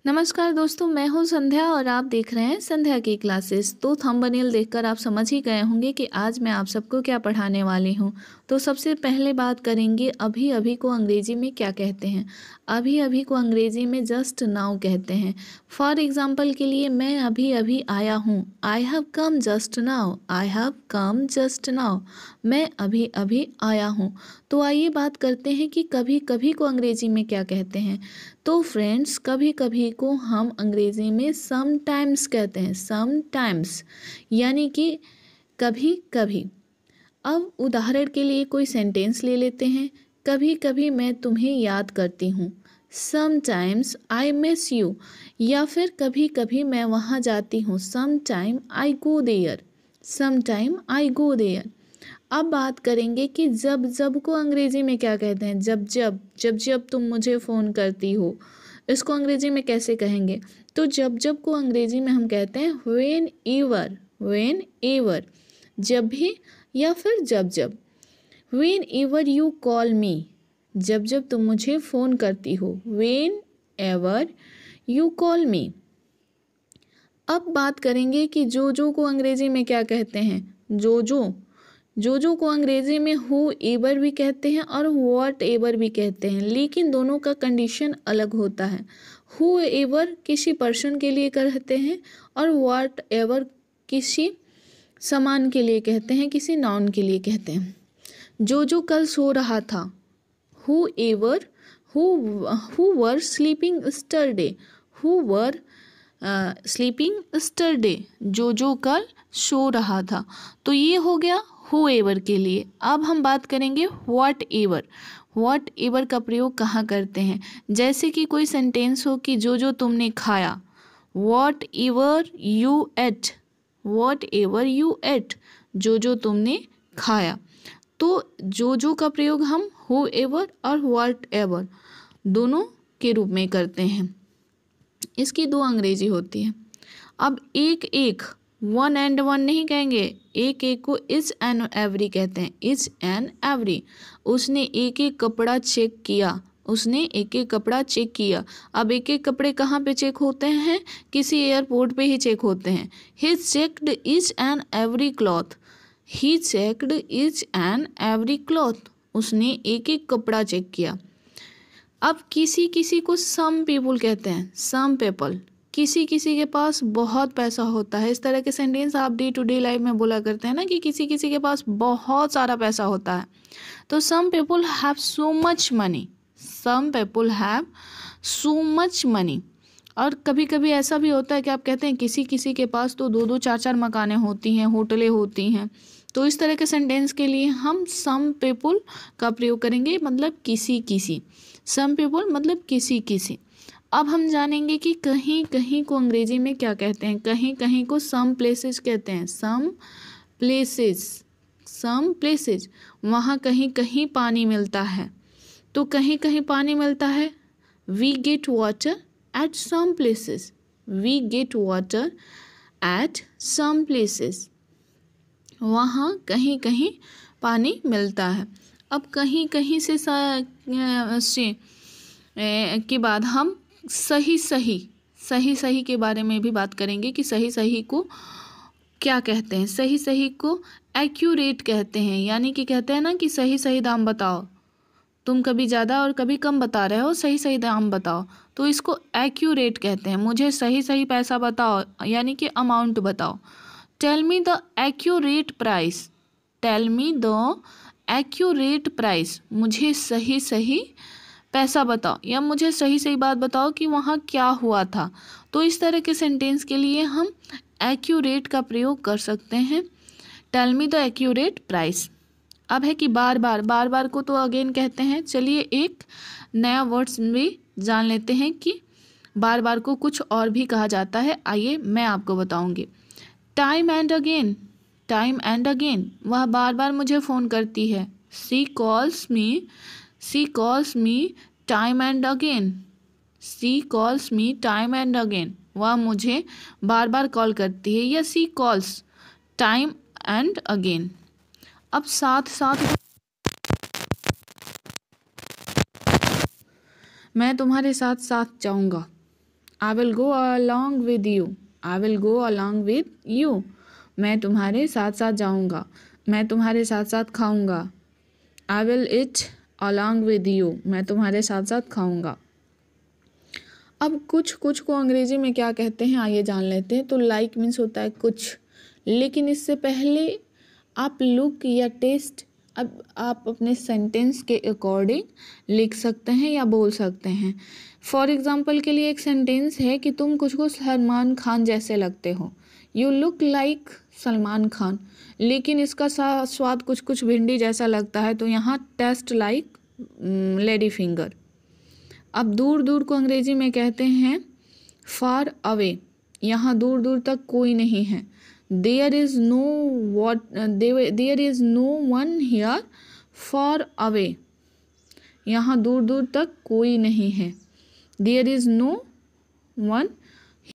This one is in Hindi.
नमस्कार दोस्तों, मैं हूं संध्या और आप देख रहे हैं संध्या की क्लासेस। तो थंबनेल देखकर आप समझ ही गए होंगे कि आज मैं आप सबको क्या पढ़ाने वाली हूं। तो सबसे पहले बात करेंगे अभी अभी को अंग्रेजी में क्या कहते हैं। अभी अभी को अंग्रेजी में जस्ट नाउ कहते हैं। फॉर एग्जाम्पल के लिए मैं अभी अभी आया हूँ, I have come just now, I have come just now, मैं अभी अभी आया हूँ। तो आइए बात करते हैं कि कभी कभी को अंग्रेजी में क्या कहते हैं। तो फ्रेंड्स, कभी कभी को हम अंग्रेजी में समटाइम्स कहते हैं, समटाइम्स यानी कि कभी कभी। अब उदाहरण के लिए कोई सेंटेंस ले लेते हैं। कभी कभी मैं तुम्हें याद करती हूँ, समटाइम्स आई मिस यू। या फिर कभी कभी मैं वहाँ जाती हूँ, sometime I go there, sometime I go there. अब बात करेंगे कि जब जब को अंग्रेजी में क्या कहते हैं। जब जब, जब जब तुम मुझे फ़ोन करती हो, इसको अंग्रेजी में कैसे कहेंगे। तो जब जब को अंग्रेजी में हम कहते हैं व्हेन एवर, व्हेन एवर, जब भी या फिर जब जब। व्हेन एवर यू कॉल मी, जब जब तुम मुझे फ़ोन करती हो, व्हेन एवर यू कॉल मी। अब बात करेंगे कि जो को अंग्रेजी में क्या कहते हैं। जो को अंग्रेजी में हु एवर भी कहते हैं और वॉट एवर भी कहते हैं, लेकिन दोनों का कंडीशन अलग होता है। हु एवर किसी पर्सन के लिए कहते हैं और वॉट एवर किसी सामान के लिए कहते हैं, किसी नाउन के लिए कहते हैं। जो कल सो रहा था, who ever who were sleeping yesterday, who were sleeping yesterday, जो कल सो रहा था। तो ये हो गया हु एवर के लिए। अब हम बात करेंगे व्हाट एवर। व्हाट एवर का प्रयोग कहाँ करते हैं। जैसे कि कोई सेंटेंस हो कि जो तुमने खाया, whatever you ate, whatever you ate, जो तुमने खाया। तो जो का प्रयोग हम हु एवर और व्हाट एवर दोनों के रूप में करते हैं। इसकी दो अंग्रेजी होती है। अब एक एक, वन एंड वन नहीं कहेंगे, एक एक को इच एंड एवरी कहते हैं, इच एंड एवरी। उसने एक एक कपड़ा चेक किया, उसने एक एक कपड़ा चेक किया। अब एक एक कपड़े कहाँ पे चेक होते हैं, किसी एयरपोर्ट पे ही चेक होते हैं। He checked each and every cloth, he checked each and every cloth, उसने एक एक कपड़ा चेक किया। अब किसी किसी को सम पीपुल कहते हैं, सम पीपल, किसी किसी के पास बहुत पैसा होता है। इस तरह के सेंटेंस आप डे टू डे लाइफ में बोला करते हैं ना कि किसी किसी के पास बहुत सारा पैसा होता है। तो some people have so much money, some people have so much money. और कभी कभी ऐसा भी होता है कि आप कहते हैं किसी किसी के पास तो दो दो चार चार मकानें होती हैं, होटलें होती हैं। तो इस तरह के सेंटेंस के लिए हम सम पीपुल का प्रयोग करेंगे, मतलब किसी किसी। सम पीपुल मतलब किसी किसी। अब हम जानेंगे कि कहीं कहीं को अंग्रेजी में क्या कहते हैं। कहीं कहीं को सम प्लेसेस कहते हैं, सम प्लेसेस, सम प्लेसेस। वहाँ कहीं कहीं पानी मिलता है। तो कहीं कहीं पानी मिलता है, we get water at some places, we get water at some places. वहाँ कहीं कहीं पानी मिलता है। अब कहीं कहीं से के बाद हम सही सही के बारे में भी बात करेंगे कि सही सही को क्या कहते हैं। सही सही को एक्यूरेट कहते हैं, यानी कि कहते हैं ना कि सही सही दाम बताओ, तुम कभी ज़्यादा और कभी कम बता रहे हो, सही सही दाम बताओ। तो इसको एक्यूरेट कहते हैं। मुझे सही सही पैसा बताओ, यानी कि अमाउंट बताओ। Tell me the accurate price, tell me the accurate price, मुझे सही सही पैसा बताओ या मुझे सही सही बात बताओ कि वहाँ क्या हुआ था। तो इस तरह के सेंटेंस के लिए हम एक्यूरेट का प्रयोग कर सकते हैं। Tell me the accurate price. अब है कि बार बार को तो अगेन कहते हैं। चलिए एक नया वर्ड्स भी जान लेते हैं कि बार को कुछ और भी कहा जाता है। आइए मैं आपको बताऊंगी। Time and again, time and again, वह बार बार मुझे फ़ोन करती है। She calls me, she calls me time and again, she calls me time and again, वह मुझे बार बार कॉल करती है। या she calls time and again. अब साथ साथ मैं तुम्हारे साथ साथ जाऊंगा, I will go along with you, I will go along with you, मैं तुम्हारे साथ साथ जाऊँगा, मैं तुम्हारे साथ साथ खाऊँगा। I will eat along with you, मैं तुम्हारे साथ साथ खाऊँगा। अब कुछ कुछ को अंग्रेजी में क्या कहते हैं आइए जान लेते हैं। तो लाइक मीन्स होता है कुछ, लेकिन इससे पहले आप लुक या टेस्ट, अब आप अपने सेंटेंस के अकॉर्डिंग लिख सकते हैं या बोल सकते हैं। फॉर एग्जांपल के लिए एक सेंटेंस है कि तुम कुछ को सलमान खान जैसे लगते हो, you look like Salman Khan, लेकिन इसका स्वाद कुछ कुछ भिंडी जैसा लगता है, तो यहाँ टेस्ट लाइक लेडी फिंगर। अब दूर दूर को अंग्रेजी में कहते हैं फार अवे, यहाँ दूर दूर तक कोई नहीं है। There is no one here far away, यहाँ दूर दूर तक कोई नहीं है। There is no one